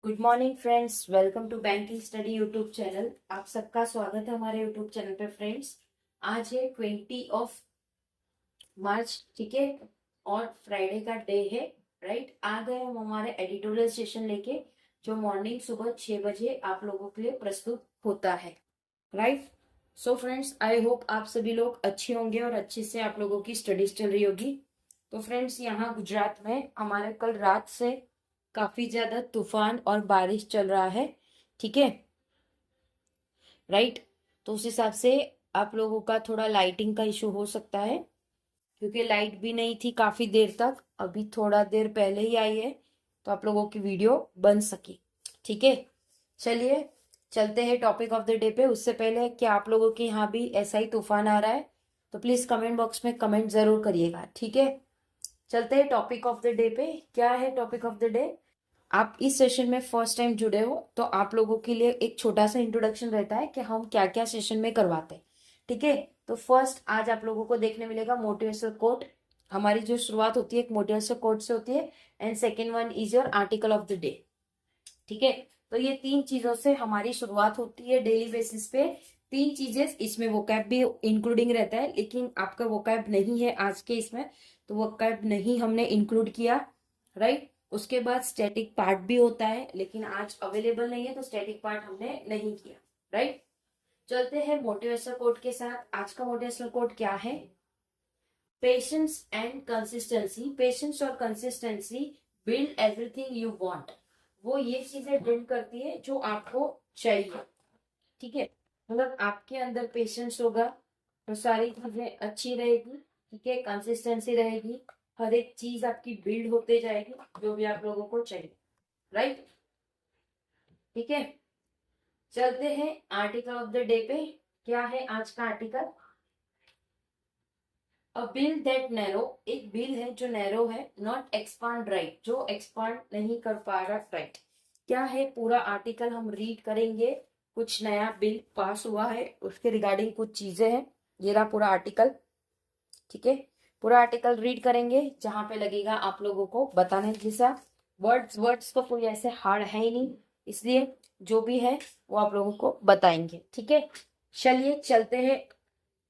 Good morning friends, welcome to banking study YouTube channel. आप सबका स्वागत है हमारे यूट्यूब चैनल पे। फ्रेंड्स, आज है 20 मार्च, ठीक है, और फ्राइडे का डे है। राइट, आ गए हम हमारे एडिटोरियल सेशन लेके, जो मॉर्निंग सुबह 6 बजे आप लोगों के लिए प्रस्तुत होता है। Right, so friends, I hope आप सभी लोग अच्छे होंगे और अच्छे से आप लोगों की स्टडीज चल रही होगी। तो फ्रेंड्स, यहाँ गुजरात में हमारे कल रात से काफी ज्यादा तूफान और बारिश चल रहा है, ठीक है। राइट, तो उस हिसाब से आप लोगों का थोड़ा लाइटिंग का इशू हो सकता है, क्योंकि लाइट भी नहीं थी काफी देर तक, अभी थोड़ा देर पहले ही आई है, तो आप लोगों की वीडियो बन सकी, ठीक है। चलिए चलते हैं टॉपिक ऑफ द डे पे। उससे पहले कि आप लोगों के यहाँ भी ऐसा ही तूफान आ रहा है, तो प्लीज कमेंट बॉक्स में कमेंट जरूर करिएगा, ठीक है। चलते हैं टॉपिक ऑफ द डे पे। क्या है टॉपिक ऑफ द डे? आप इस सेशन में फर्स्ट टाइम जुड़े हो, तो आप लोगों के लिए एक छोटा सा इंट्रोडक्शन रहता है कि हम क्या क्या सेशन में करवाते हैं, ठीक है। तो फर्स्ट आज आप लोगों को देखने मिलेगा मोटिवेशनल कोट। हमारी जो शुरुआत होती है एक मोटिवेशनल कोट से होती है, and second one is your article of the day, ठीक है। तो ये तीन चीजों से हमारी शुरुआत होती है डेली बेसिस पे। तीन चीजें, इसमें वोकैब भी इंक्लूडिंग रहता है, लेकिन आपका वोकैब नहीं है आज के इसमें, तो वोकैब नहीं हमने इंक्लूड किया। राइट, उसके बाद स्टैटिक पार्ट भी होता है, लेकिन आज अवेलेबल नहीं है, तो स्टैटिक पार्ट हमने नहीं किया। राइट, चलते हैं मोटिवेशनल कोट के साथ। आज का मोटिवेशनल कोट क्या है? पेशेंस एंड कंसिस्टेंसी, पेशेंस और consistency build everything you want. वो ये चीजें बिल्ड करती है जो आपको चाहिए, ठीक है। मतलब आपके अंदर पेशेंस होगा तो सारी चीजें अच्छी रहेगी, ठीक है। कंसिस्टेंसी रहेगी, हर एक चीज आपकी बिल्ड होते जाएगी जो भी आप लोगों को चाहिए। राइट, ठीक है। चलते हैं आर्टिकल ऑफ द डे पे। क्या है आज का article? A bill that narrow, एक बिल है जो नैरो है, नॉट एक्सपांड राइट, जो एक्सपांड नहीं कर पा रहा। राइट, क्या है पूरा आर्टिकल हम रीड करेंगे। कुछ नया बिल पास हुआ है, उसके रिगार्डिंग कुछ चीजें हैं। ये रहा पूरा आर्टिकल, ठीक है। पूरा आर्टिकल रीड करेंगे, जहां पे लगेगा आप लोगों को बताने जैसा। वर्ड्स वर्ड्स तो कोई ऐसे हार्ड है ही नहीं, इसलिए जो भी है वो आप लोगों को बताएंगे, ठीक है। चलिए चलते हैं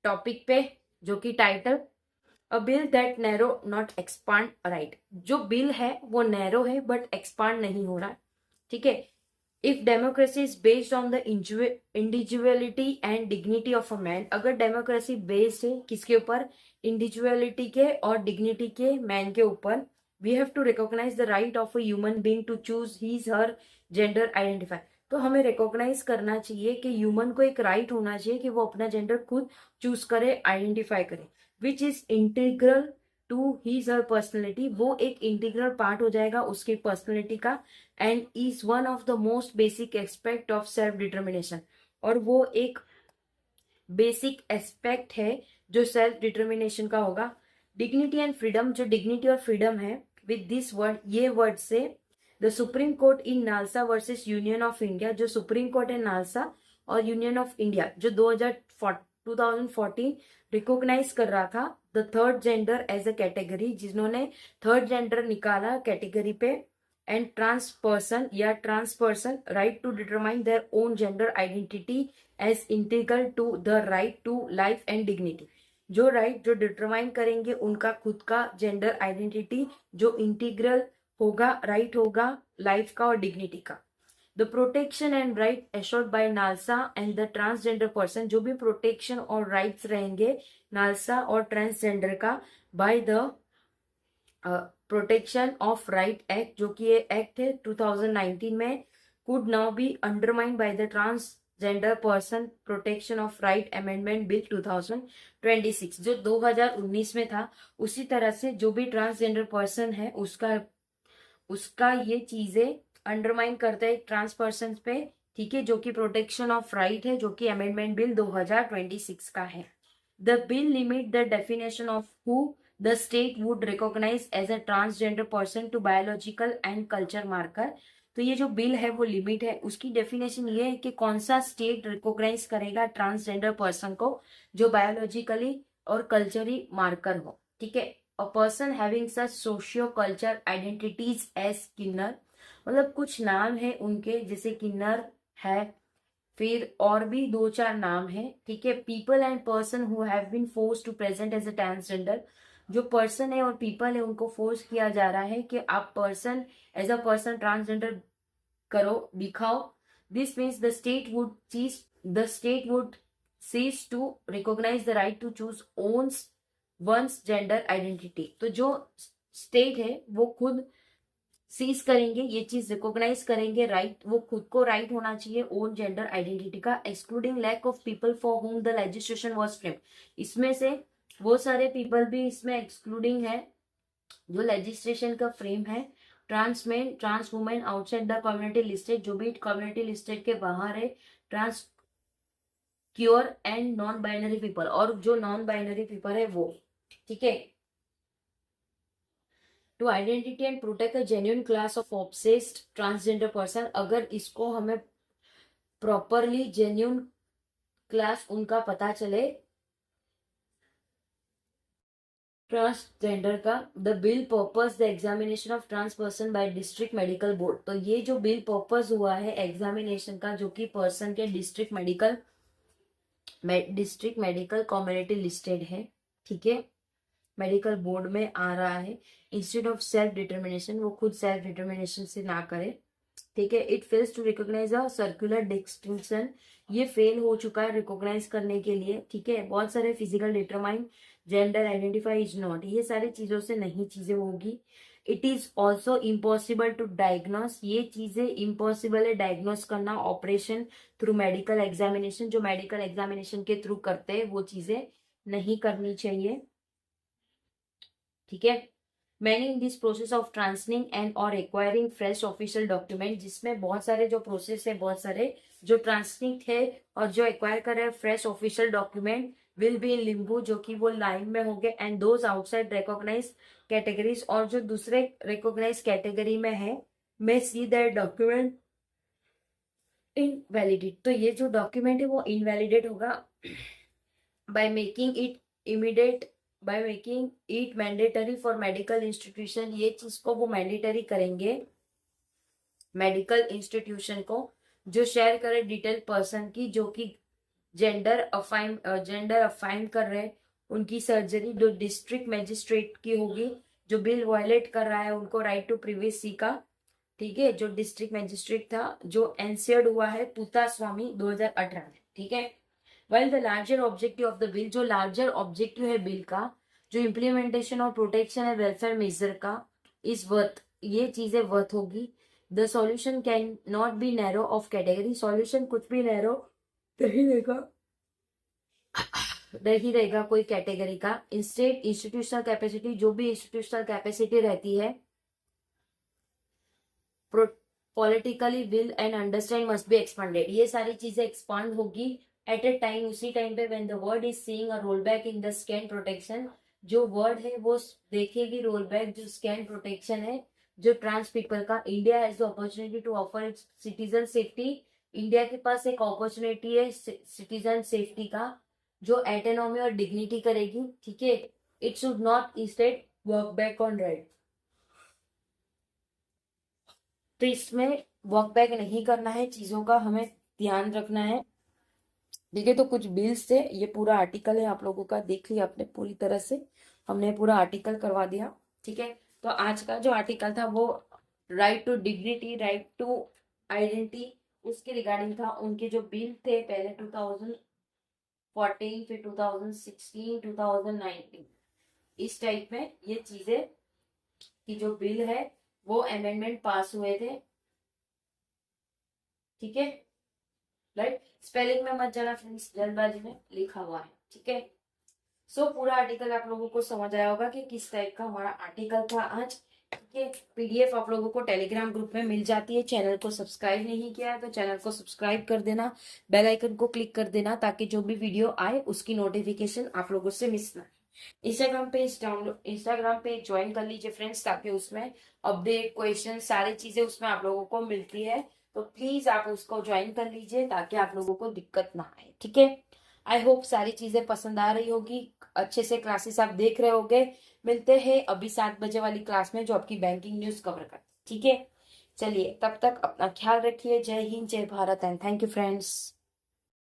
टॉपिक पे, जो कि title a bill that narrow not expand right. जो बिल है वो नैरो है बट एक्सपांड नहीं हो रहा, ठीक है। If democracy is based on the individuality and dignity of a man, अगर डेमोक्रेसी बेस्ड है किसके ऊपर? इंडिविजुअलिटी के और डिग्निटी के, मैन के ऊपर। We have to recognize the right of a human being to choose his her gender identify. तो हमें रिकॉग्नाइज करना चाहिए कि ह्यूमन को एक राइट होना चाहिए कि वो अपना जेंडर खुद चूज करे, आइडेंटिफाई करे, which is integral to his her personality. वो एक इंटीग्रल पार्ट हो जाएगा उसकी पर्सनैलिटी का, and is one of the most basic aspect of self determination. और वो एक बेसिक एस्पेक्ट है जो सेल्फ डिटर्मिनेशन का होगा। डिग्निटी एंड फ्रीडम, जो डिग्निटी और फ्रीडम है, विद दिस वर्ड, ये वर्ड से the Supreme Court in NALSA versus Union of India, जो सुप्रीम कोर्ट है नालसा और यूनियन ऑफ इंडिया जो 2014 रिकॉग्नाइज कर रहा था the third gender as a category, जिन्होंने थर्ड जेंडर निकाला कैटेगरी पे, एंड ट्रांस पर्सन या trans person right to determine their own gender identity as integral to the right to life and dignity. जो right जो determine करेंगे उनका खुद का जेंडर आइडेंटिटी, जो इंटीग्रल होगा, राइट होगा लाइफ का और डिग्निटी का। The protection and right assured by NALSA and the transgender person, जो भी प्रोटेक्शन और राइट्स रहेंगे नालसा और ट्रांसजेंडर का, by the protection of right act, जो कि ये एक्ट है 2019 में, could now be undermine by the transgender person protection of right amendment bill 2026, जो 2019 में था। उसी तरह से जो भी ट्रांसजेंडर पर्सन है उसका उसका ये चीजें अंडरमाइन करता है ट्रांस पर्सन पे, ठीक है, जो कि प्रोटेक्शन ऑफ राइट है, जो कि अमेंडमेंट बिल 2026 का है। The bill limit the definition of who the state would recognise as a transgender person to biological and culture marker. तो ये जो बिल है वो लिमिट है, उसकी डेफिनेशन ये है कि कौन सा स्टेट रिकॉग्नाइज करेगा ट्रांसजेंडर पर्सन को जो बायोलॉजिकली और कल्चरली मार्कर हो, ठीक है। A person having such socio culture identities as skinner, मतलब कुछ नाम है उनके, जैसे कि नर है, फिर और भी दो चार नाम है, ठीक है। People and person who have been force to present as a transgender, जो पर्सन है और पीपल है उनको फोर्स किया जा रहा है कि आप person as a person transgender करो, दिखाओ। This means the state would cease to recognize the right to choose one's gender identity. तो जो स्टेट है वो खुद सीज करेंगे, ये चीज रिकॉग्नाइज करेंगे, राइट, वो खुद को राइट होना चाहिए ओन जेंडर आइडेंटिटी का, excluding lack of people for whom the legislation was frame. इसमें से वो सारे पीपल भी इसमें एक्सक्लूडिंग है जो लेजिस्लेशन का फ्रेम है। Trans man, trans women outside the community listed, जो भी कम्युनिटी लिस्टेड के बाहर है, trans queer and non binary people, और जो नॉन बाइनरी पीपल है वो, ठीक है। To identity and protect a genuine class of obsessed transgender person, अगर इसको हमें प्रॉपरली जेन्युइन क्लास उनका पता चले ट्रांसजेंडर का, the bill purpose the examination of trans person by district medical board. तो ये जो बिल पर्पस हुआ है एग्जामिनेशन का, जो कि पर्सन के डिस्ट्रिक्ट मेडिकल कम्युनिटी लिस्टेड है, ठीक है, मेडिकल बोर्ड में आ रहा है, इंस्टेड ऑफ सेल्फ डिटर्मिनेशन, वो खुद सेल्फ डिटर्मिनेशन से ना करे, ठीक है। It fails to recognise a circular distinction, ये फेल हो चुका है रिकॉग्नाइज करने के लिए, ठीक है। बहुत सारे physical determine gender identify is not, ये सारी चीजों से नहीं चीजें होगी। It is also impossible to diagnose, ये चीजें इम्पॉसिबल है डायग्नोस करना ऑपरेशन थ्रू मेडिकल एग्जामिनेशन, जो मेडिकल एग्जामिनेशन के थ्रू करते हैं वो चीजें नहीं करनी चाहिए, ठीक है। Many in this process of transitioning and और एक्वायरिंग फ्रेश ऑफिशियल डॉक्यूमेंट, जिसमें बहुत सारे जो प्रोसेस है, बहुत सारे जो ट्रांसनिंग थे और जो एक्वायर कर रहे हैं fresh official document, will be in limbo, जो कि वो लाइन में होंगे, and those outside recognise categories, और जो दूसरे रिकॉग्नाइज कैटेगरी में है, may see that document invalidate. तो ये जो डॉक्यूमेंट है वो इनवैलिडेट होगा by making it immediate, by making it mandatory for medical institution, ये चीज को वो मैंडेटरी करेंगे मेडिकल इंस्टीट्यूशन को, जो शेयर करे डिटेल पर्सन की, जो कि जेंडर अफाइन कर रहे हैं, उनकी सर्जरी जो डिस्ट्रिक्ट मजिस्ट्रेट की होगी, जो बिल वायलेट कर रहा है उनको राइट टू प्रिवेसी का, ठीक है, जो डिस्ट्रिक्ट मजिस्ट्रेट था, जो एनसीयर्ड हुआ है पुता स्वामी 2018 में, ठीक है। Well the larger objective of the bill, जो लार्जर ऑब्जेक्टिव है बिल का, जो इम्प्लीमेंटेशन और प्रोटेक्शन है वेलफेयर मेजर का, इज वर्थ, ये चीजें वर्थ होगी। The solution can not be narrow of category, solution कुछ भी नैरो नहीं रहेगा कोई कैटेगरी का। इंस्टेड इंस्टीट्यूशनल कैपेसिटी, जो भी इंस्टीट्यूशनल कैपेसिटी रहती है, politically will and understand must be expanded, ये सारी चीजें एक्सपांड होगी एट ए टाइम, उसी टाइम पे when the world is seeing a roll back in the scan protection, जो वर्ड है वो देखेगी रोल बैक, जो स्कैन प्रोटेक्शन है जो ट्रांस पीपल का। India has the opportunity to offer its citizen safety, India के पास एक अपॉर्चुनिटी है सिटीजन सेफ्टी का, जो एटोनॉमी और डिग्निटी करेगी, ठीक है। It should not instead work back on right, तो इसमें वर्क बैक नहीं करना है, चीजों का हमें ध्यान रखना है, ठीक है। तो कुछ बिल्स से ये पूरा आर्टिकल है, आप लोगों का देख लिया आपने पूरी तरह से, हमने पूरा आर्टिकल करवा दिया, ठीक है। तो आज का जो आर्टिकल था वो right to dignity, right to identity, उसके रिगार्डिंग था। उनके जो बिल थे पहले 2014, फिर 2016, 2019, इस टाइप में ये चीजें की जो बिल है वो अमेंडमेंट पास हुए थे, ठीक है, राइट। स्पेलिंग में मत जाना फ्रेंड्स, जल्दबाजी में लिखा हुआ है, ठीक है। सो पूरा आर्टिकल आप लोगों को समझ आया होगा कि किस टाइप का हमारा आर्टिकल था आज, ठीक है। पीडीएफ आप लोगों को टेलीग्राम ग्रुप में मिल जाती है। चैनल को सब्सक्राइब नहीं किया है तो चैनल को सब्सक्राइब कर देना, बेल आइकन को क्लिक कर देना, ताकि जो भी वीडियो आए उसकी नोटिफिकेशन आप लोगों से मिस ना। इंस्टाग्राम पे ज्वाइन कर लीजिए फ्रेंड्स, ताकि उसमें अपडेट, क्वेश्चन, सारी चीजें उसमें आप लोगों को मिलती है, तो प्लीज आप उसको ज्वाइन कर लीजिए ताकि आप लोगों को दिक्कत ना आए, ठीक है। आई होप सारी चीजें पसंद आ रही होगी, अच्छे से क्लासेस आप देख रहे होगे। मिलते हैं अभी 7 बजे वाली क्लास में जो आपकी बैंकिंग न्यूज कवर करती है, ठीक है। चलिए तब तक अपना ख्याल रखिए। जय हिंद, जय Bharat and thank you friends.